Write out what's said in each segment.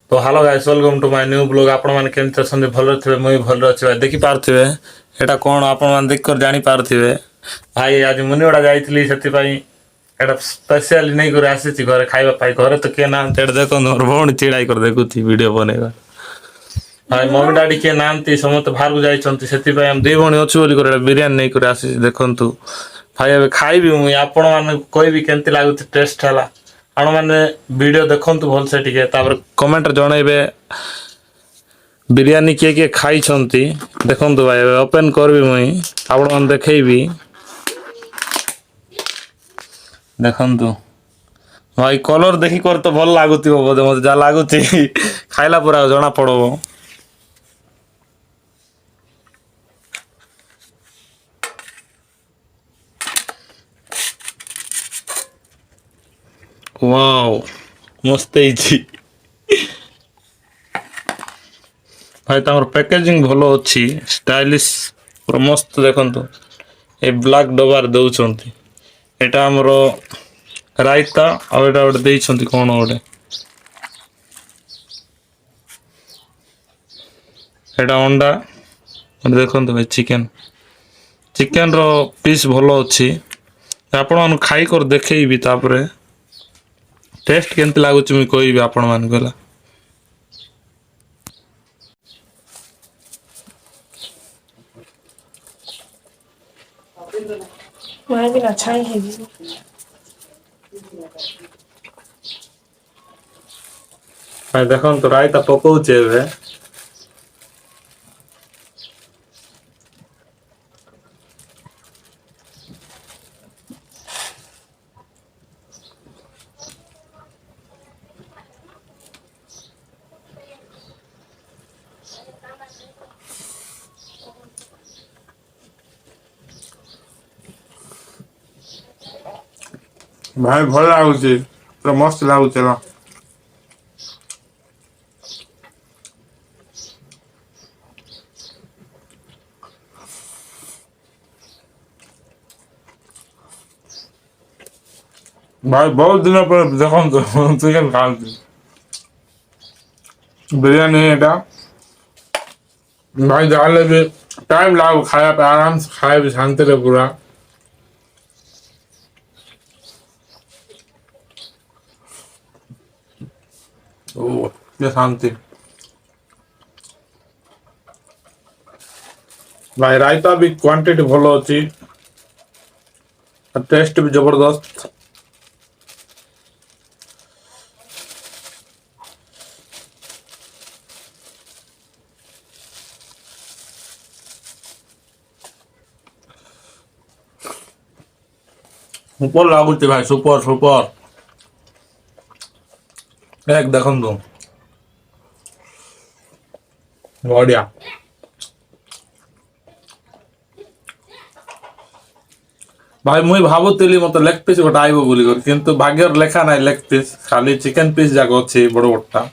तो hello guys welcome to my new blog आपण माने केमते अछन भलो थिबे मुई भलो अछि देखि पारथिबे एटा कोन आपण माने देख कर जानि पारथिबे भाई आज मुनिवाडा जाईतली सेति पई एटा स्पेशल नै करे आसी घरे खाइबा पाई घरे तो के नाम तेड देखो मोर भौणी चिड़ाई कर देखुथि वीडियो बनेबा भाई मम्मी डैडी के नामती समस्त बाहर को जाइछंती सेति पई हम दे भौणी अछि बोली करे बिरयानी नै करे आसी देखंतु भाई अब खाइबी मुई आपण माने कोइबी केमते लागुथि टेस्ट हला आपण माने वीडियो देखंतु भल से टिके तापर कमेंट जणाइबे बिरयानी के खाई छंती देखंतु भाई ओपन करबी मुई आपण माने देखैबी देखंतु भाई कलर देखि कर तो भल लागुथि बोधे मते जा लागुथि खाइला पूरा जणा पड़बो वाओ मस्त ହେଇଛି भाई तामर पैकेजिंग भलो अछि स्टाइलिश पूरा मस्त देखंतु ए ब्लैक डबार दउछंती एटा हमरो रायता आ एटा ओड देइछंती कोन ओडे एटा अंडा देखंतु भाई चिकन रो पीस भलो अछि आपण मान खाई कर देखैबी तापरे टेस्ट केमते लागुछि मुई कहबी आपण मान गला मैं भी अच्छा ही है भाई देखंतु रायता पकोउछि एबे भाई भल लागुछि पूरा मस्त लागुछि ना भाई बहुत दिन पर देखंतु चिकन खाउछि बिरयानी एटा भाई जाले भी टाइम लागो खाया पे आराम से खाए भी शांति रे पूरा ओ ये शांति भाई रायता भी क्वांटिटी भलो अछि टेस्ट भी जबरदस्त सुपर लागुछि भाई सुपर सुपर एक देखंतु बढ़िया भाई मुई भाबुतिली मते लेग पीस गोटा आइबो बोली कर किंतु भाग्यर लेखा नाही लेग पीस खाली चिकन पीस जाको अछि बड़ बड़टा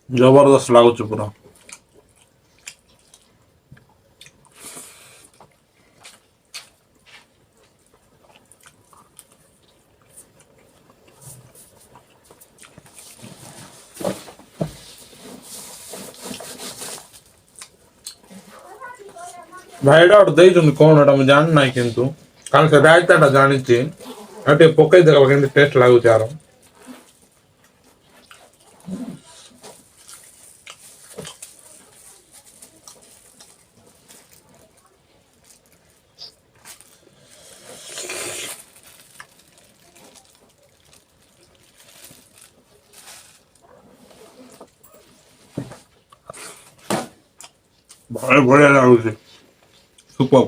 जबरदस्त लागुछि पूरा भाई एटा दे तुम कोन एटा मैं जान नाही किंतु काल से रायताटा जानिछि एटे पकई देखबा केमते टेस्ट लागुछि आरो भाई बढ़िया लागुछि सुपर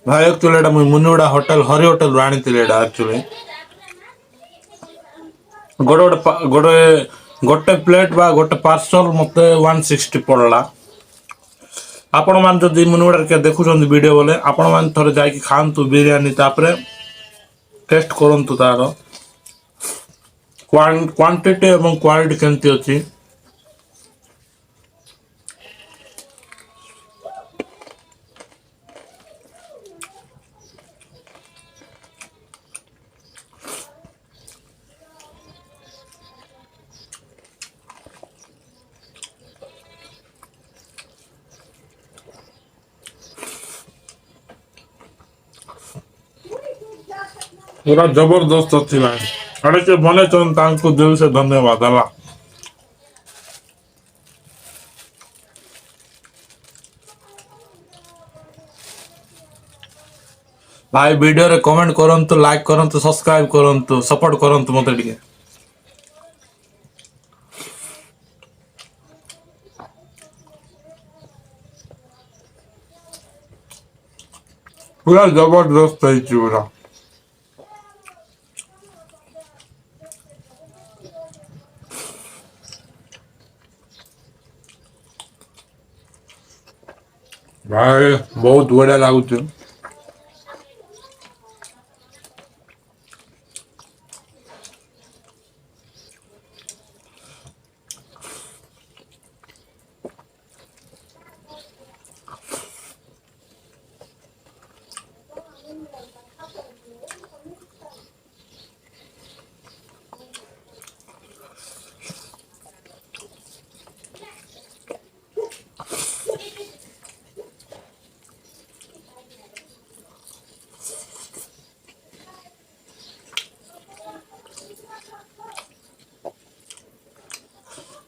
भाई एक्चुअली एटा मुई मुनिवाडा होटल हरि होटल राणी तिले एटा एक्चुअली ଗୋଟେ ଗୋଟେ ଗୋଟେ ପ୍ଲେଟ୍ ବା ଗୋଟେ ପାର୍ସଲ ମୋତେ 160 ପଡ଼ିଲା। ଆପଣମାନେ ଯଦି ମୁନିଗୁଡ଼ାରେ କିଏ ଦେଖୁଛନ୍ତି ଭିଡ଼ିଓ ବୋଲେ ଆପଣମାନେ ଥରେ ଯାଇକି ଖାଆନ୍ତୁ ବିରିୟାନୀ, ତାପରେ ଟେଷ୍ଟ କରନ୍ତୁ ତାର କ୍ୱାଣ୍ଟିଟି ଏବଂ କ୍ୱାଲିଟି କେମିତି ଅଛି। पूरा जबरदस्त अच्छी भाई। अरे से बने तांको दिल से धन्यवाद ହେଲା। भाई वीडियो रे कमेंट करंतु, लाइक करंतु, सब्सक्राइब करंतु, सपोर्ट करंतु मते ଟିକେ। पूरा जबरदस्त ହେଇଛି पूरा। भाई बहुत बढ़िया लाଗୁଛି।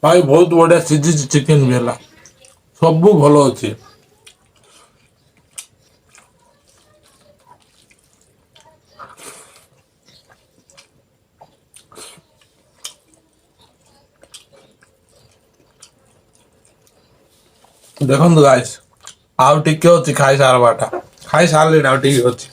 भाई बहुत बढ़िया सिझिଛି चिकेन भी ହେଲା। ସବୁ ଭଲ ଅଛି। ଦେଖନ୍ତୁ ଗାଇସ୍, ଆଉ ଟିକେ ଅଛି ଖାଇ ସାରବାଟା। ଖାଇ ସାରିଲିଣି, ଆଉ ଟିକେ ଅଛି।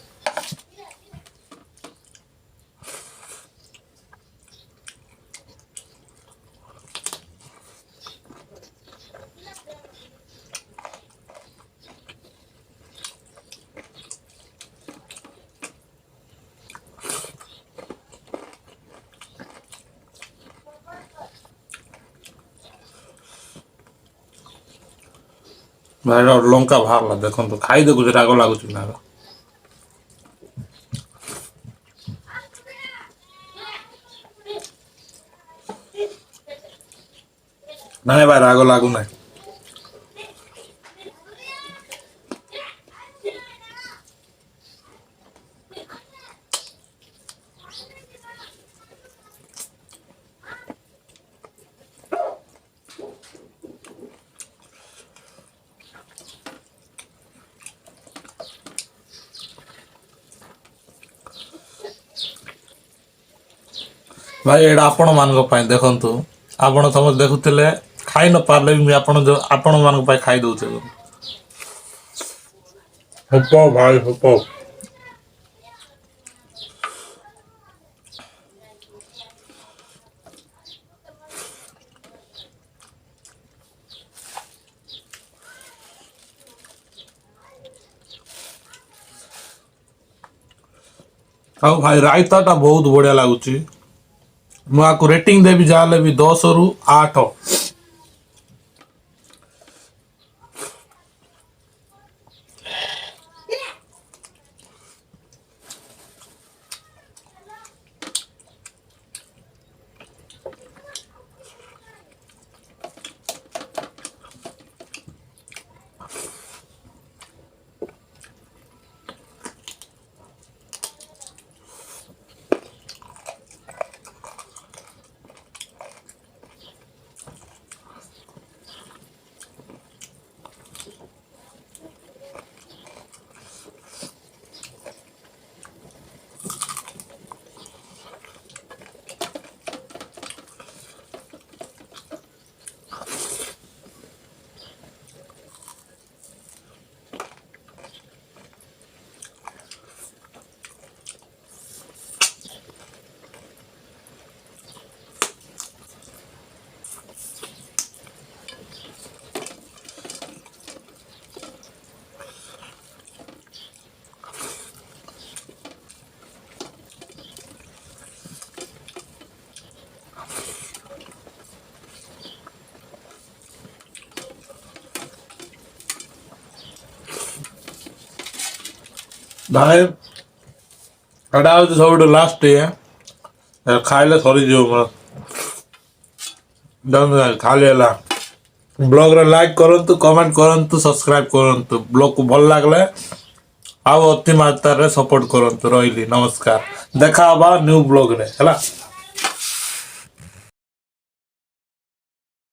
ଭାଇ ଲଙ୍କା ବାହାରିଲା ଦେଖନ୍ତୁ, ଖାଇ ଦେଖୁଛି ରାଗ ଲାଗୁଛି ନା। ନାଇଁ ଭାଇ ରାଗ ଲାଗୁନାହିଁ। ଭାଇ ଏଇଟା ଆପଣ ମାନଙ୍କ ପାଇଁ ଦେଖନ୍ତୁ, ଆପଣ ସମସ୍ତେ ଦେଖୁଥିଲେ, ଖାଇ ନ ପାରିଲେ ବି ଆପଣ ମାନଙ୍କ ପାଇଁ ଖାଇ ଦଉଛେ। ହବ ଭାଇ ହବ। ଆଉ ଭାଇ ରାଇତା ଟା ବହୁତ ବଢିଆ ଲାଗୁଛି। ମୁଁ ଆକୁ ରେଟିଂ ଦେବି ଯାହାହେଲେ ବି 10 ରୁ 8। ଭାଇ ଏଇଟା ହେଉଛି ସବୁଠୁ ଲାଷ୍ଟ ଇଏ ଖାଇଲେ ସରିଯିବ ମୋର ଖାଲି ହେଲା ବ୍ଲଗ୍ରେ ଲାଇକ୍ କରନ୍ତୁ କମେଣ୍ଟ କରନ୍ତୁ ସବସ୍କ୍ରାଇବ୍ କରନ୍ତୁ ବ୍ଲଗ୍କୁ ଭଲ ଲାଗିଲେ ଆଉ ଅତି ମାତ୍ରାରେ ସପୋର୍ଟ କରନ୍ତୁ ରହିଲି ନମସ୍କାର ଦେଖା ହବା ନ୍ୟୁ ବ୍ଲଗ୍ରେ ହେଲା।